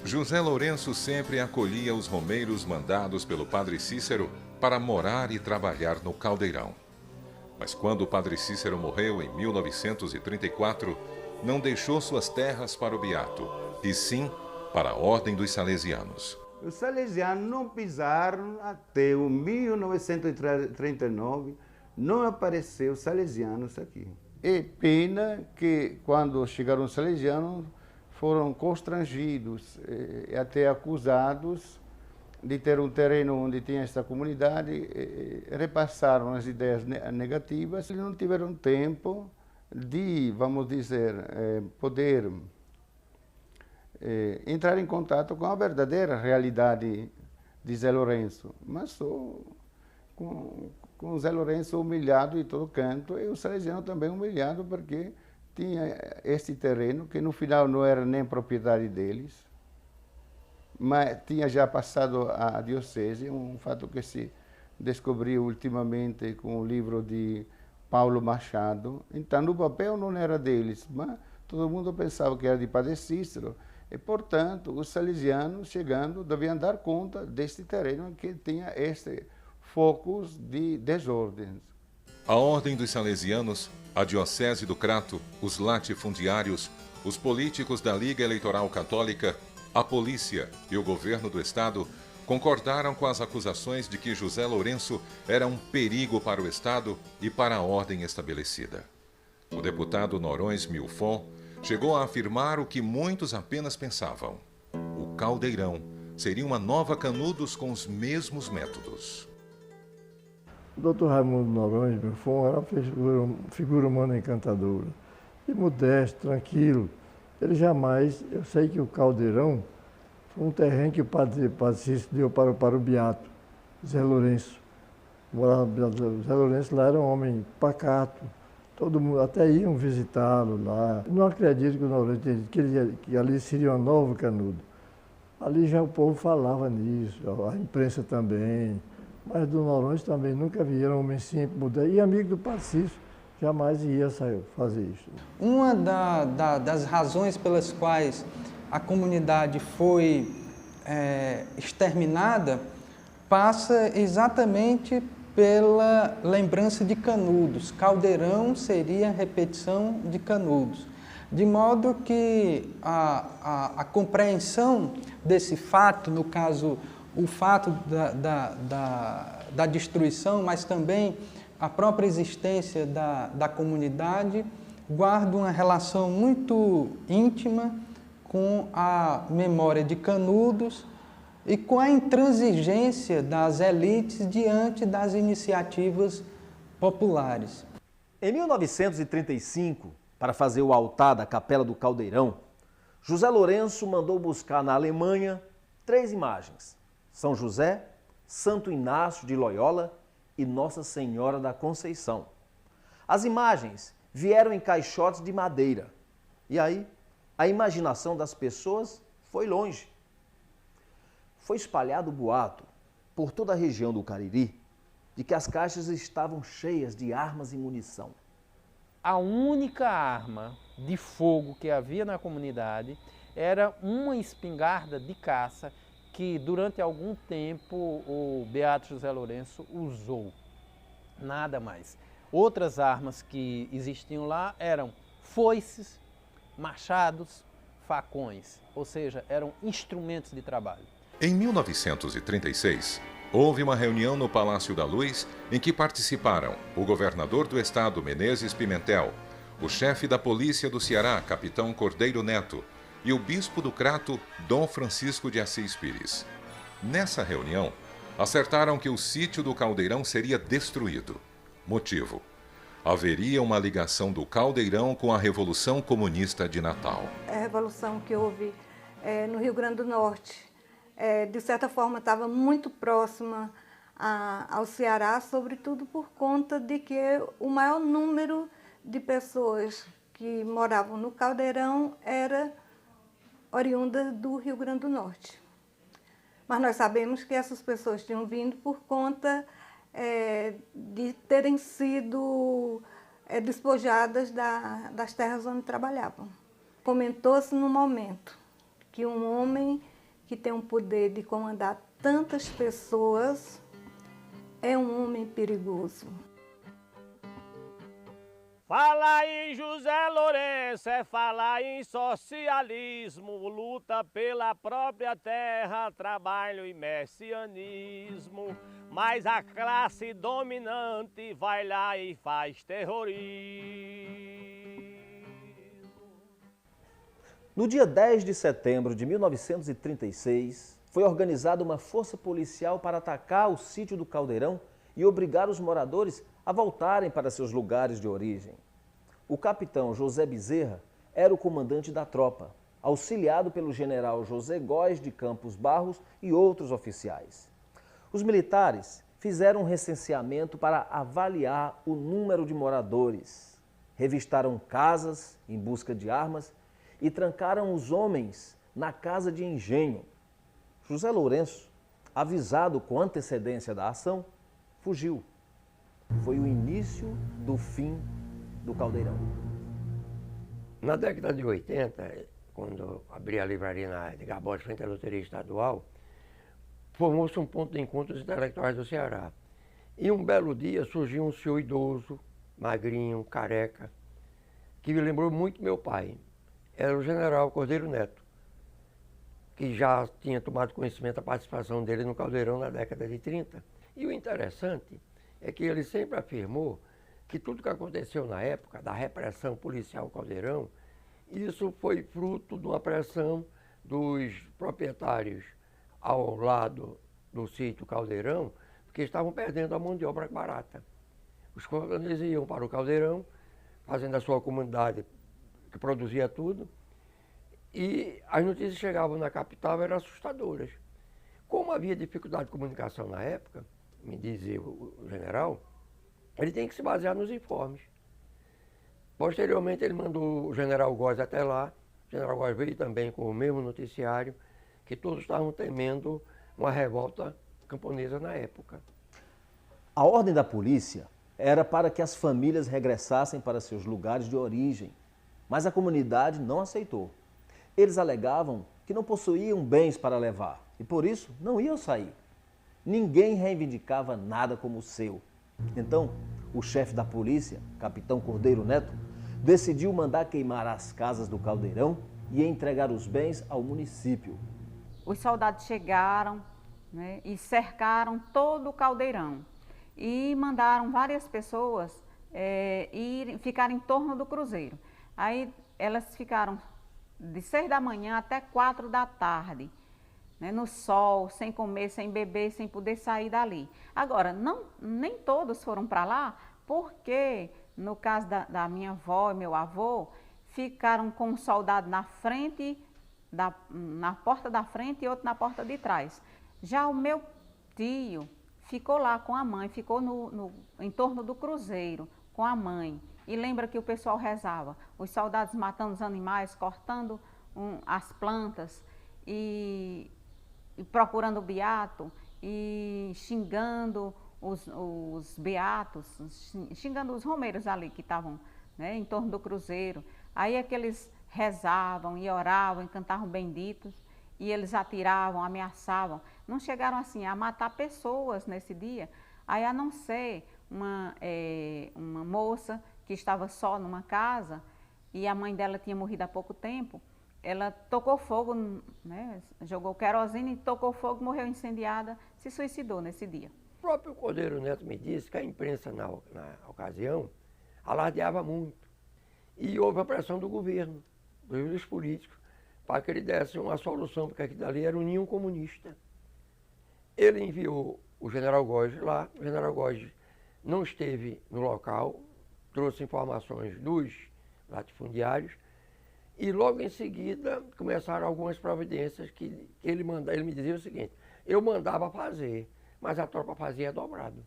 José Lourenço sempre acolhia os romeiros mandados pelo padre Cícero para morar e trabalhar no Caldeirão. Mas quando o padre Cícero morreu em 1934, não deixou suas terras para o Beato, e sim para a Ordem dos Salesianos. Os salesianos não pisaram até o 1939, não apareceu salesianos aqui. É pena que quando chegaram os salesianos foram constrangidos e até acusados de ter um terreno onde tinha essa comunidade, repassaram as ideias negativas e não tiveram tempo de, vamos dizer, poder entrar em contato com a verdadeira realidade de Zé Lourenço, mas só com Zé Lourenço humilhado em todo canto, e o salesiano também humilhado porque tinha este terreno que no final não era nem propriedade deles, mas tinha já passado à diocese, um fato que se descobriu ultimamente com o livro de Paulo Machado. Então, no papel não era deles, mas todo mundo pensava que era de Padre Cícero, e, portanto, os salesianos, chegando, deviam dar conta deste terreno que tinha este focos de desordens. A Ordem dos Salesianos, a Diocese do Crato, os latifundiários, os políticos da Liga Eleitoral Católica, a polícia e o governo do estado concordaram com as acusações de que José Lourenço era um perigo para o estado e para a ordem estabelecida. O deputado Norões Milfon chegou a afirmar o que muitos apenas pensavam: o Caldeirão seria uma nova Canudos com os mesmos métodos. O Dr. Raimundo Noronha Milfon era uma figura humana encantadora, e modesto, tranquilo. Ele jamais, eu sei que o Caldeirão foi um terreno que o padre Cícero deu para o Beato, Zé Lourenço. O Zé Lourenço lá era um homem pacato, todo mundo, até iam visitá-lo lá. Não acredito que o Noronha que ali seria uma nova Canudo. Ali já o povo falava nisso, a imprensa também. Mas do Noronha também nunca vieram um homem simples, modesto, e amigo do Padre Cícero, jamais ia fazer isso. Uma das razões pelas quais a comunidade foi exterminada passa exatamente pela lembrança de Canudos. Caldeirão seria a repetição de Canudos. De modo que a compreensão desse fato, no caso, o fato da destruição, mas também a própria existência da comunidade, guarda uma relação muito íntima com a memória de Canudos e com a intransigência das elites diante das iniciativas populares. Em 1935, para fazer o altar da Capela do Caldeirão, José Lourenço mandou buscar na Alemanha 3 imagens: São José, Santo Inácio de Loyola e Nossa Senhora da Conceição. As imagens vieram em caixotes de madeira. E aí, a imaginação das pessoas foi longe. Foi espalhado o boato por toda a região do Cariri de que as caixas estavam cheias de armas e munição. a única arma de fogo que havia na comunidade era uma espingarda de caça que durante algum tempo o Beato José Lourenço usou. Nada mais. Outras armas que existiam lá eram foices, machados, facões, ou seja, eram instrumentos de trabalho. Em 1936, houve uma reunião no Palácio da Luz em que participaram o governador do estado, Menezes Pimentel, o chefe da polícia do Ceará, capitão Cordeiro Neto, e o bispo do Crato, Dom Francisco de Assis Pires. Nessa reunião, acertaram que o sítio do Caldeirão seria destruído. Motivo: haveria uma ligação do Caldeirão com a Revolução Comunista de Natal. A revolução que houve no Rio Grande do Norte, de certa forma, estava muito próxima ao Ceará, sobretudo por conta de que o maior número de pessoas que moravam no Caldeirão era oriunda do Rio Grande do Norte. Mas nós sabemos que essas pessoas tinham vindo por conta de terem sido despojadas das terras onde trabalhavam. Comentou-se no momento que um homem que tem o poder de comandar tantas pessoas é um homem perigoso. Falar em José Lourenço é falar em socialismo, luta pela própria terra, trabalho e messianismo. Mas a classe dominante vai lá e faz terrorismo. No dia 10 de setembro de 1936, foi organizada uma força policial para atacar o sítio do Caldeirão e obrigar os moradores a voltarem para seus lugares de origem. O capitão José Bezerra era o comandante da tropa, auxiliado pelo general José Góes de Campos Barros e outros oficiais. Os militares fizeram um recenseamento para avaliar o número de moradores, revistaram casas em busca de armas e trancaram os homens na casa de engenho. José Lourenço, avisado com antecedência da ação, fugiu. Foi o início do fim do Caldeirão. Na década de 80, quando abri a livraria de Gabós, frente à loteria estadual, formou-se um ponto de encontro dos intelectuais do Ceará. E um belo dia surgiu um senhor idoso, magrinho, careca, que me lembrou muito meu pai. Era o general Cordeiro Neto, que já tinha tomado conhecimento da participação dele no Caldeirão na década de 30. E o interessante é que ele sempre afirmou que tudo que aconteceu na época da repressão policial ao Caldeirão, isso foi fruto de uma pressão dos proprietários ao lado do sítio Caldeirão, porque estavam perdendo a mão de obra barata. Os camponeses iam para o Caldeirão, fazendo a sua comunidade que produzia tudo, e as notícias que chegavam na capital eram assustadoras. Como havia dificuldade de comunicação na época, me dizia o general, ele tem que se basear nos informes. Posteriormente ele mandou o general Góes até lá, o general Góes veio também com o mesmo noticiário, que todos estavam temendo uma revolta camponesa na época. A ordem da polícia era para que as famílias regressassem para seus lugares de origem, mas a comunidade não aceitou. Eles alegavam que não possuíam bens para levar e por isso não iam sair. Ninguém reivindicava nada como seu. Então, o chefe da polícia, capitão Cordeiro Neto, decidiu mandar queimar as casas do Caldeirão e entregar os bens ao município. Os soldados chegaram, né, e cercaram todo o Caldeirão e mandaram várias pessoas ficar em torno do cruzeiro. Aí elas ficaram de 6 da manhã até 4 da tarde, né, no sol, sem comer, sem beber, sem poder sair dali. Agora, nem todos foram para lá, porque no caso da minha avó e meu avô, ficaram com um soldado na frente, na porta da frente e outro na porta de trás. Já o meu tio ficou lá com a mãe, ficou em torno do cruzeiro com a mãe. E lembra que o pessoal rezava, os soldados matando os animais, cortando as plantas e procurando o beato e xingando os beatos, xingando os romeiros ali que estavam né, em torno do cruzeiro. Aí é que eles rezavam e oravam e cantavam benditos, e eles atiravam, ameaçavam. Não chegaram assim a matar pessoas nesse dia, aí a não ser uma moça que estava só numa casa e a mãe dela tinha morrido há pouco tempo, ela tocou fogo, né, jogou querosene, tocou fogo, morreu incendiada, se suicidou nesse dia. O próprio Cordeiro Neto me disse que a imprensa na ocasião alardeava muito. E houve a pressão do governo, dos políticos, para que ele desse uma solução, porque aquilo ali era um ninho comunista. Ele enviou o general Góes lá, o general Góes não esteve no local, trouxe informações dos latifundiários, e logo em seguida começaram algumas providências que ele me dizia o seguinte: eu mandava fazer, mas a tropa fazia dobrado.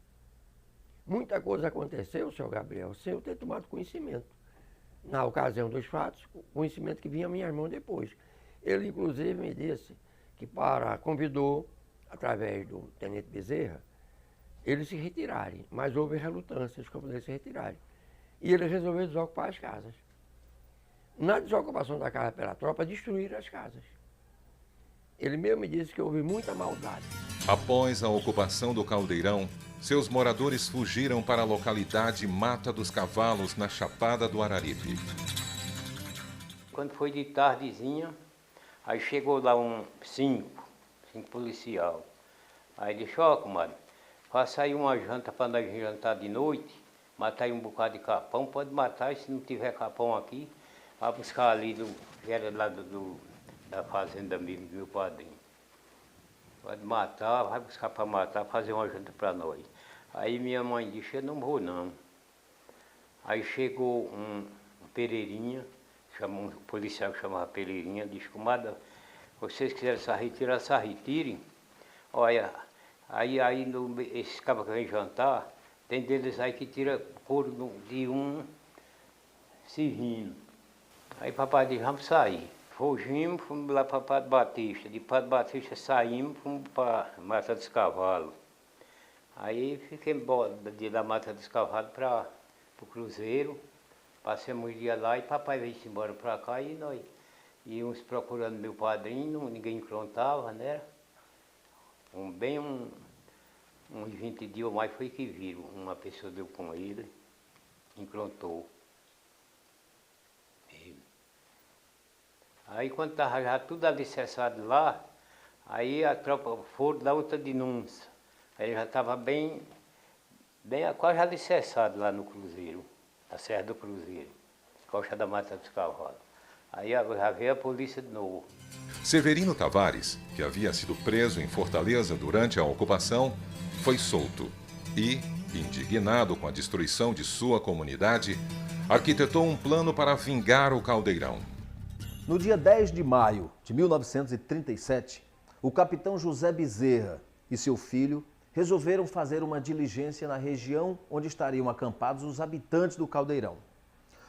Muita coisa aconteceu, senhor Gabriel, sem eu ter tomado conhecimento. Na ocasião dos fatos, conhecimento que vinha à minha mão depois. Ele, inclusive, me disse que convidou, através do tenente Bezerra, eles se retirarem, mas houve relutância, os companheiros se retirarem. E ele resolveu desocupar as casas. Na desocupação da casa pela tropa, destruíram as casas. Ele mesmo me disse que houve muita maldade. Após a ocupação do Caldeirão, seus moradores fugiram para a localidade Mata dos Cavalos, na Chapada do Araripe. Quando foi de tardezinha, aí chegou lá cinco policial. Aí disse: ó, comadre, faça aí uma janta para nós jantar de noite, matar aí um bocado de capão, pode matar, e se não tiver capão aqui, vai buscar ali, que era lá da fazenda mesmo, do meu padrinho. Pode matar, vai buscar para matar, fazer uma janta para nós. Aí minha mãe disse: eu não vou não. Aí chegou um Pereirinha, um policial que chamava Pereirinha, disse: comadre, vocês quiserem se retirem. Olha, aí esses cabos que vêm jantar, tem deles aí que tira couro de um sirrino. Aí papai disse: vamos sair. Fugimos, fomos lá para Padre Batista. De Padre Batista saímos, fomos para Mata dos Cavalos. Aí fiquemos da Mata dos Cavalos para o Cruzeiro. Passamos um dia lá e papai veio embora para cá e nós íamos procurando meu padrinho, ninguém encontrava, né? Uns 20 dias ou mais foi que viram. Uma pessoa deu com ele, encontrou. Aí quando estava já tudo alicerçado lá, aí a tropa foi dar outra denúncia. Aí já estava bem quase alicerçado lá no Cruzeiro, na Serra do Cruzeiro, Costa da Mata dos Cavalos. Aí já veio a polícia de novo. Severino Tavares, que havia sido preso em Fortaleza durante a ocupação, foi solto e, indignado com a destruição de sua comunidade, arquitetou um plano para vingar o Caldeirão. No dia 10 de maio de 1937, o capitão José Bezerra e seu filho resolveram fazer uma diligência na região onde estariam acampados os habitantes do Caldeirão.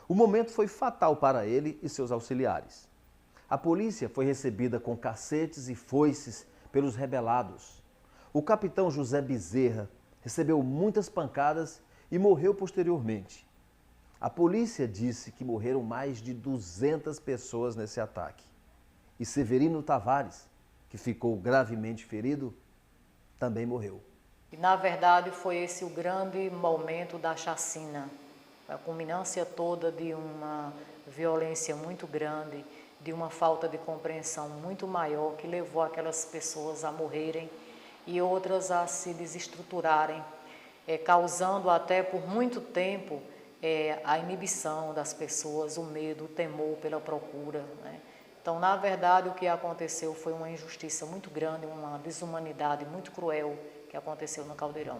O momento foi fatal para ele e seus auxiliares. A polícia foi recebida com cacetes e foices pelos rebelados. O capitão José Bezerra recebeu muitas pancadas e morreu posteriormente. A polícia disse que morreram mais de 200 pessoas nesse ataque. E Severino Tavares, que ficou gravemente ferido, também morreu. E, na verdade, foi esse o grande momento da chacina, a culminância toda de uma violência muito grande, de uma falta de compreensão muito maior que levou aquelas pessoas a morrerem e outras a se desestruturarem, causando até por muito tempo a inibição das pessoas, o medo, o temor pela procura, né? Então, na verdade, o que aconteceu foi uma injustiça muito grande, uma desumanidade muito cruel que aconteceu no Caldeirão.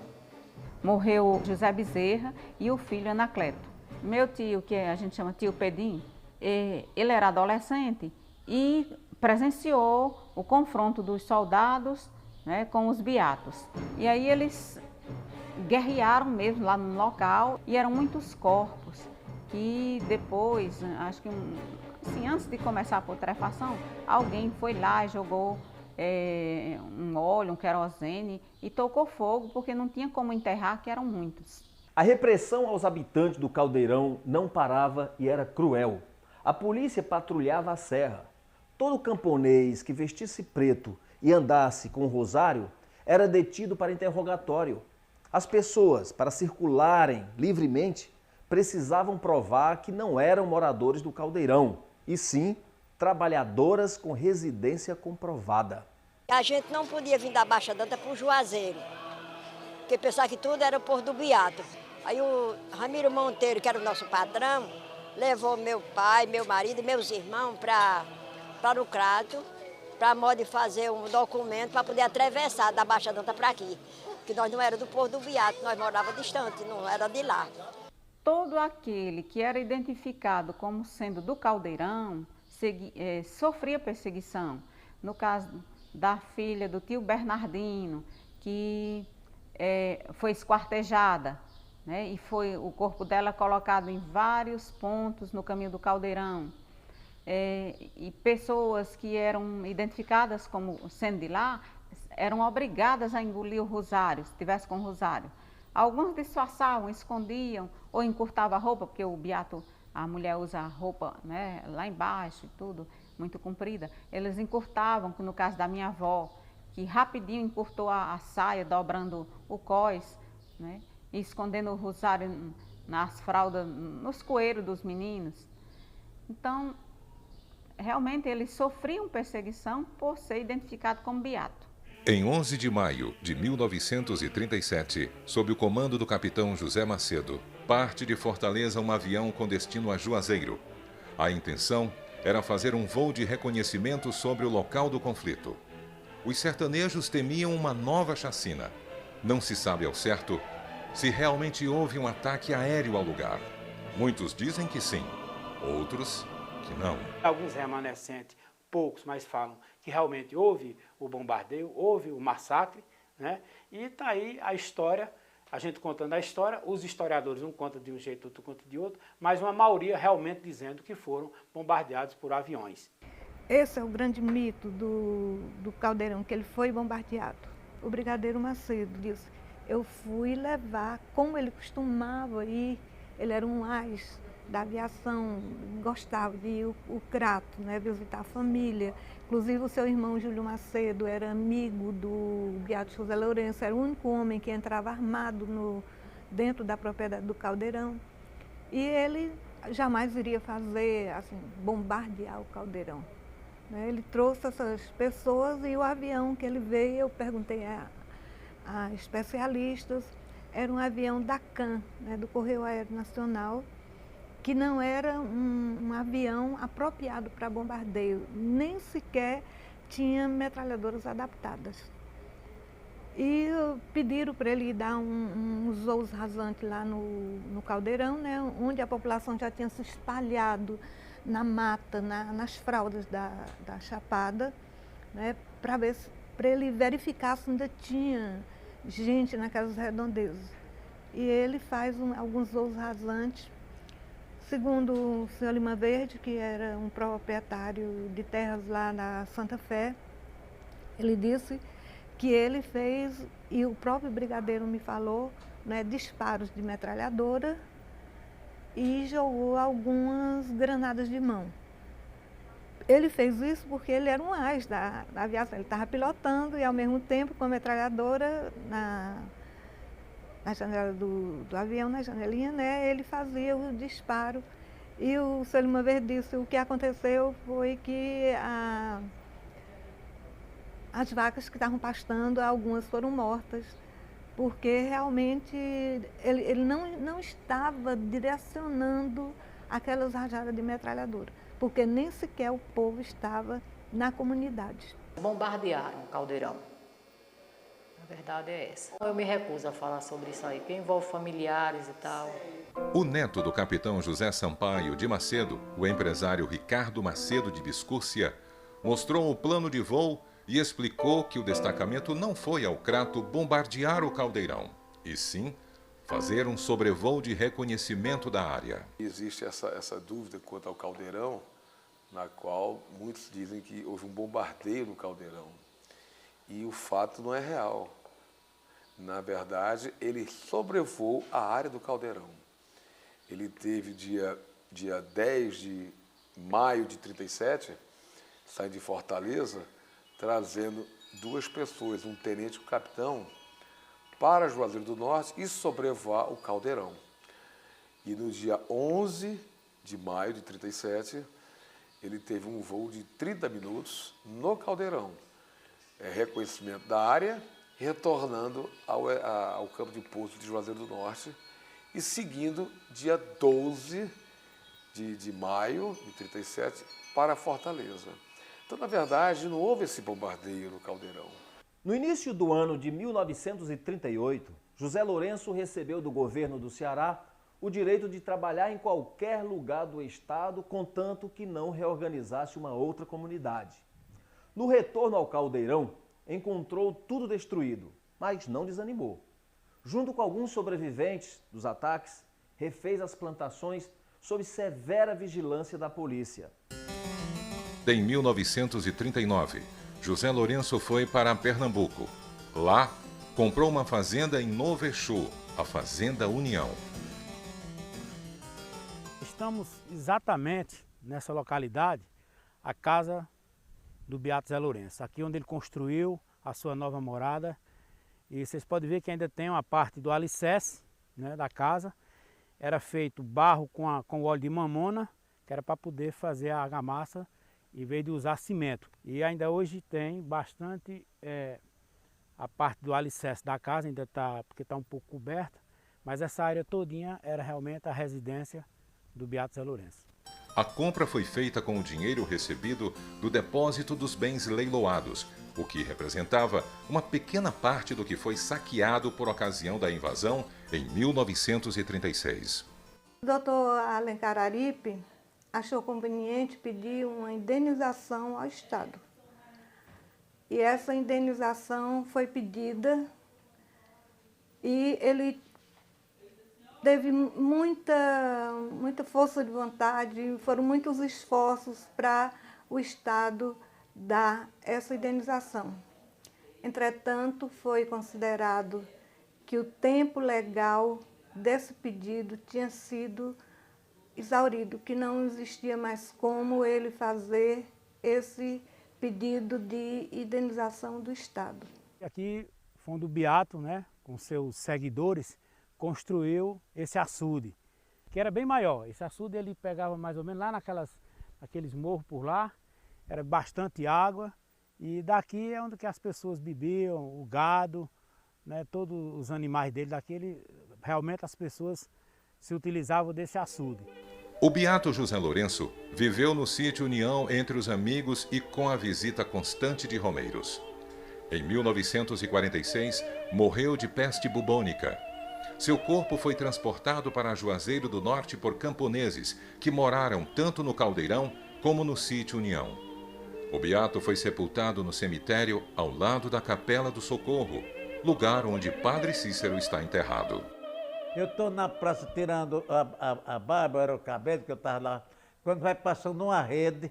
Morreu José Bezerra e o filho Anacleto. Meu tio, que a gente chama tio Pedim, ele era adolescente e presenciou o confronto dos soldados, né, com os beatos. E aí eles guerrearam mesmo lá no local e eram muitos corpos que depois, acho que assim, antes de começar a putrefação, alguém foi lá e jogou um óleo, um querosene e tocou fogo porque não tinha como enterrar, que eram muitos. A repressão aos habitantes do Caldeirão não parava e era cruel. A polícia patrulhava a serra. Todo camponês que vestisse preto e andasse com o rosário era detido para interrogatório. As pessoas, para circularem livremente, precisavam provar que não eram moradores do Caldeirão, e sim trabalhadoras com residência comprovada. A gente não podia vir da Baixa Danta para o Juazeiro, porque pensava que tudo era o Porto do Beato. Aí o Ramiro Monteiro, que era o nosso patrão, levou meu pai, meu marido e meus irmãos para o Crato, para modo de fazer um documento para poder atravessar da Baixa Danta para aqui. Que nós não era do Porto do Beato, nós morávamos distante, não era de lá. Todo aquele que era identificado como sendo do Caldeirão sofria perseguição. No caso da filha do tio Bernardino, que foi esquartejada, né, e foi o corpo dela colocado em vários pontos no caminho do Caldeirão. E pessoas que eram identificadas como sendo de lá eram obrigadas a engolir o rosário, se tivesse com o rosário. Alguns disfarçavam, escondiam ou encurtavam a roupa, porque o beato, a mulher usa roupa, né, lá embaixo e tudo, muito comprida. Eles encurtavam, no caso da minha avó, que rapidinho encurtou a saia, dobrando o cós, né, e escondendo o rosário nas fraldas, nos coeiros dos meninos. Então, realmente eles sofriam perseguição por ser identificado como beato. Em 11 de maio de 1937, sob o comando do capitão José Macedo, parte de Fortaleza um avião com destino a Juazeiro. A intenção era fazer um voo de reconhecimento sobre o local do conflito. Os sertanejos temiam uma nova chacina. Não se sabe ao certo se realmente houve um ataque aéreo ao lugar. Muitos dizem que sim, outros que não. Alguns remanescentes, poucos, mas falam que realmente houve o bombardeio, houve o massacre, né? E está aí a história, a gente contando a história, os historiadores um contam de um jeito, outro conta de outro, mas uma maioria realmente dizendo que foram bombardeados por aviões. Esse é o grande mito do Caldeirão, que ele foi bombardeado. O brigadeiro Macedo disse, eu fui levar, como ele costumava ir, ele era um ás da aviação, gostava de ir o Crato, né, visitar a família. Inclusive o seu irmão Júlio Macedo era amigo do beato José Lourenço, era o único homem que entrava armado dentro da propriedade do Caldeirão. E ele jamais iria fazer, assim, bombardear o Caldeirão. Né? Ele trouxe essas pessoas e o avião que ele veio, eu perguntei a especialistas, era um avião da CAN, né, do Correio Aéreo Nacional, que não era um avião apropriado para bombardeio, nem sequer tinha metralhadoras adaptadas. E pediram para ele dar uns voos rasantes lá no Caldeirão, né, onde a população já tinha se espalhado na mata, nas fraldas da Chapada, né, para ele verificar se ainda tinha gente naquelas redondezas. E ele faz alguns voos rasantes. Segundo o senhor Lima Verde, que era um proprietário de terras lá na Santa Fé, ele disse que ele fez, e o próprio brigadeiro me falou, né, disparos de metralhadora e jogou algumas granadas de mão. Ele fez isso porque ele era um ás da aviação, ele estava pilotando e ao mesmo tempo com a metralhadora na janela do avião, na janelinha, né, ele fazia o disparo. E o senhor Lima Verde disse, o que aconteceu foi que as vacas que estavam pastando, algumas foram mortas, porque realmente ele não estava direcionando aquelas rajadas de metralhadora, porque nem sequer o povo estava na comunidade. Bombardearam o Caldeirão. A verdade é essa. Eu me recuso a falar sobre isso aí, porque envolve familiares e tal. O neto do capitão José Sampaio de Macedo, o empresário Ricardo Macedo de Biscúrcia, mostrou o plano de voo e explicou que o destacamento não foi ao Crato bombardear o Caldeirão, e sim fazer um sobrevoo de reconhecimento da área. Existe essa dúvida quanto ao Caldeirão, na qual muitos dizem que houve um bombardeio no Caldeirão. E o fato não é real. na verdade, ele sobrevoou a área do caldeirão. Ele teve dia 10 de maio de 37, saindo de Fortaleza, trazendo 2 pessoas, um tenente e um capitão, para Juazeiro do Norte e sobrevoar o caldeirão. E no dia 11 de maio de 37, ele teve um voo de 30 minutos no caldeirão. Reconhecimento da área, retornando ao campo de pouso de Juazeiro do Norte e seguindo dia 12 de maio de 37 para Fortaleza. Então, na verdade, não houve esse bombardeio no caldeirão. No início do ano de 1938, José Lourenço recebeu do governo do Ceará o direito de trabalhar em qualquer lugar do estado, contanto que não reorganizasse uma outra comunidade. No retorno ao caldeirão, encontrou tudo destruído, mas não desanimou. Junto com alguns sobreviventes dos ataques, refez as plantações sob severa vigilância da polícia. Em 1939, José Lourenço foi para Pernambuco. Lá, comprou uma fazenda em Novo Exu, a Fazenda União. Estamos exatamente nessa localidade, a casa do Beato Zé Lourenço, aqui onde ele construiu a sua nova morada. E vocês podem ver que ainda tem uma parte do alicerce, né, da casa. Era feito barro com óleo de mamona, que era para poder fazer a argamassa, em vez de usar cimento. E ainda hoje tem bastante, a parte do alicerce da casa ainda está, porque está um pouco coberta, mas essa área todinha era realmente a residência do Beato Zé Lourenço. A compra foi feita com o dinheiro recebido do depósito dos bens leiloados, o que representava uma pequena parte do que foi saqueado por ocasião da invasão em 1936. O doutor Alencar Aripe achou conveniente pedir uma indenização ao Estado. E essa indenização foi pedida e ele teve muita força de vontade, foram muitos esforços para o Estado dar essa indenização. Entretanto, foi considerado que o tempo legal desse pedido tinha sido exaurido, que não existia mais como ele fazer esse pedido de indenização do Estado. Aqui, Fundo Beato, né, com seus seguidores, construiu esse açude, que era bem maior. Esse açude ele pegava mais ou menos lá naqueles morros por lá, era bastante água, e daqui é onde que as pessoas bebiam, o gado, né, todos os animais dele, realmente as pessoas se utilizavam desse açude. O Beato José Lourenço viveu no sítio União entre os amigos e com a visita constante de romeiros. Em 1946, morreu de peste bubônica. Seu corpo foi transportado para Juazeiro do Norte por camponeses que moraram tanto no caldeirão como no sítio União. O Beato foi sepultado no cemitério ao lado da Capela do Socorro, lugar onde Padre Cícero está enterrado. Eu estou na praça tirando a barba, era o cabelo que eu estava lá, quando vai passando uma rede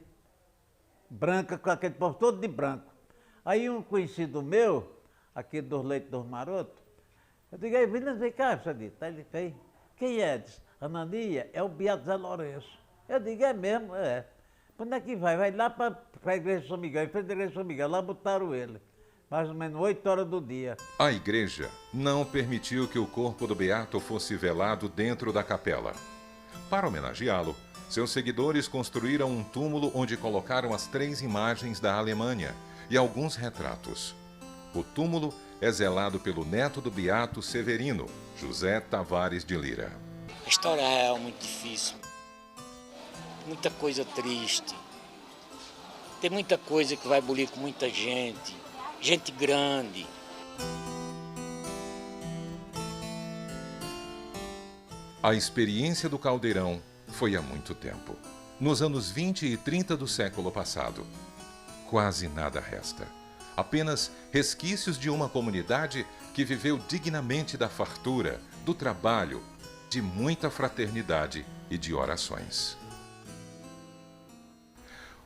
branca, com aquele povo todo de branco. Aí um conhecido meu, aqui dos Leitos dos Marotos, eu digo, aí, vem cá, Sadito. Aí ele fez, quem é? Diz, Anania, é o Beato Zé Lourenço. Eu digo, é mesmo, é. Quando é que vai? Vai lá para a igreja de São Miguel, em frente da igreja de São Miguel, lá botaram ele. Mais ou menos 8 horas do dia. A igreja não permitiu que o corpo do Beato fosse velado dentro da capela. Para homenageá-lo, seus seguidores construíram um túmulo onde colocaram as 3 imagens da Alemanha e alguns retratos. O túmulo é zelado pelo neto do Beato Severino, José Tavares de Lira. A história é muito difícil, muita coisa triste, tem muita coisa que vai bulir com muita gente grande. A experiência do caldeirão foi há muito tempo. Nos anos 20 e 30 do século passado. Quase nada resta. Apenas resquícios de uma comunidade que viveu dignamente da fartura, do trabalho, de muita fraternidade e de orações.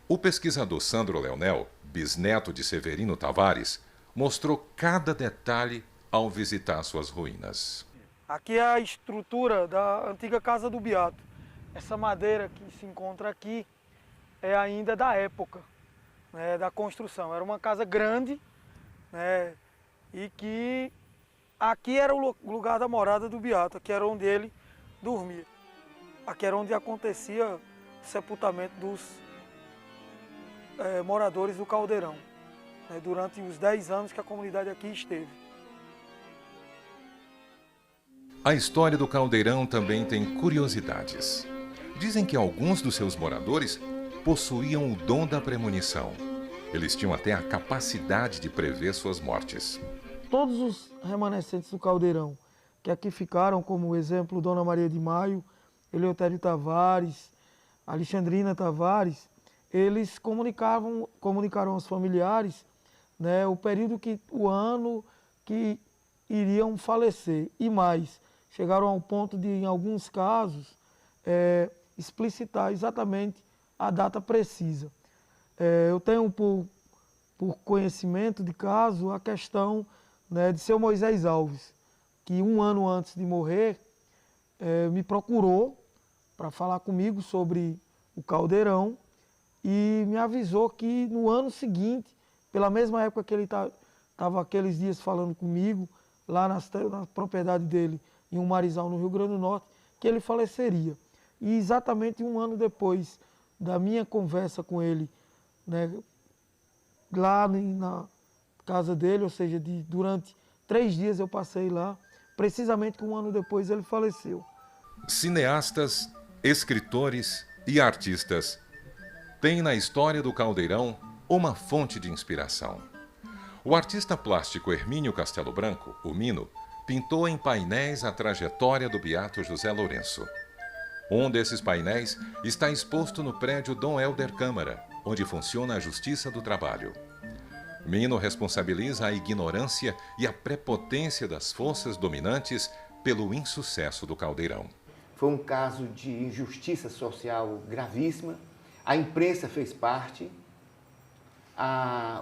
O pesquisador Sandro Leonel, bisneto de Severino Tavares, mostrou cada detalhe ao visitar suas ruínas. Aqui é a estrutura da antiga Casa do Beato. Essa madeira que se encontra aqui é ainda da época, né, da construção. Era uma casa grande, né, e que aqui era o lugar da morada do Beato, aqui era onde ele dormia. Aqui era onde acontecia o sepultamento dos moradores do Caldeirão, né, durante os 10 anos que a comunidade aqui esteve. A história do Caldeirão também tem curiosidades. Dizem que alguns dos seus moradores possuíam o dom da premonição. Eles tinham até a capacidade de prever suas mortes. Todos os remanescentes do Caldeirão que aqui ficaram, como exemplo Dona Maria de Maio, Eleutério Tavares, Alexandrina Tavares, eles comunicaram aos familiares, né, o ano que iriam falecer. E mais, chegaram ao ponto de, em alguns casos, explicitar exatamente a data precisa. Eu tenho por conhecimento de caso a questão, né, de seu Moisés Alves, que 1 ano antes de morrer me procurou para falar comigo sobre o Caldeirão e me avisou que no ano seguinte, pela mesma época que ele estava aqueles dias falando comigo, lá na propriedade dele, em um marizal no Rio Grande do Norte, que ele faleceria. E exatamente 1 ano depois da minha conversa com ele, né, lá na casa dele, ou seja, durante 3 dias eu passei lá, precisamente 1 ano depois ele faleceu. Cineastas, escritores e artistas têm na história do Caldeirão uma fonte de inspiração. O artista plástico Hermínio Castelo Branco, o Mino, pintou em painéis a trajetória do beato José Lourenço. Um desses painéis está exposto no prédio Dom Helder Câmara, onde funciona a Justiça do Trabalho. Mino responsabiliza a ignorância e a prepotência das forças dominantes pelo insucesso do Caldeirão. Foi um caso de injustiça social gravíssima. A imprensa fez parte,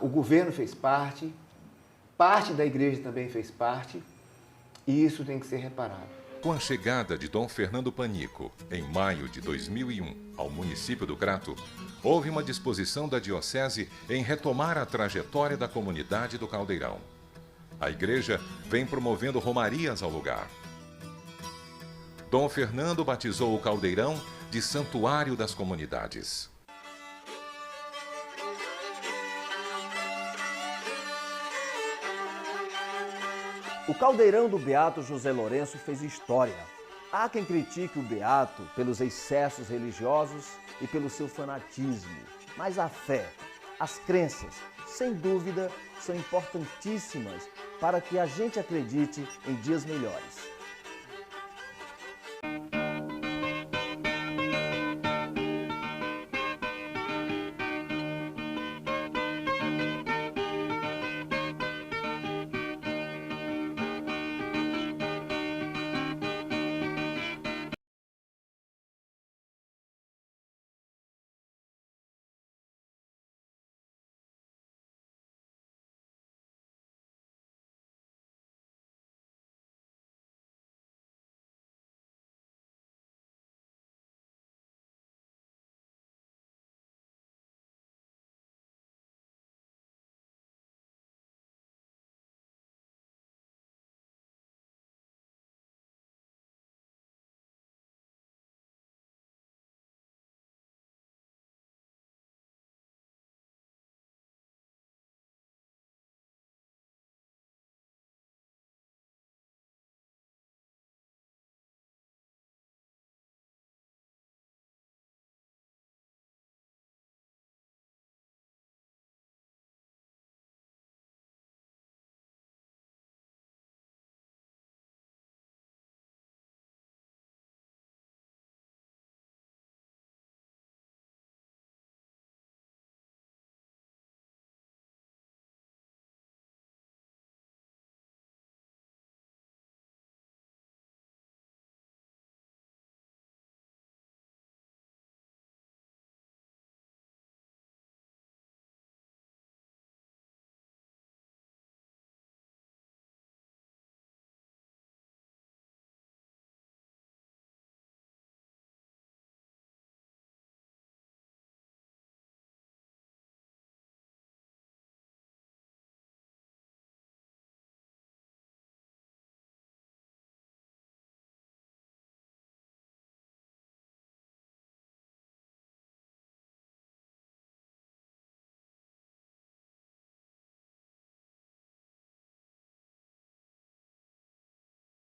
o governo fez parte da igreja também fez parte, e isso tem que ser reparado. Com a chegada de Dom Fernando Panico, em maio de 2001, ao município do Crato, houve uma disposição da diocese em retomar a trajetória da comunidade do Caldeirão. A igreja vem promovendo romarias ao lugar. Dom Fernando batizou o Caldeirão de Santuário das Comunidades. O Caldeirão do Beato José Lourenço fez história. Há quem critique o Beato pelos excessos religiosos e pelo seu fanatismo. Mas a fé, as crenças, sem dúvida, são importantíssimas para que a gente acredite em dias melhores.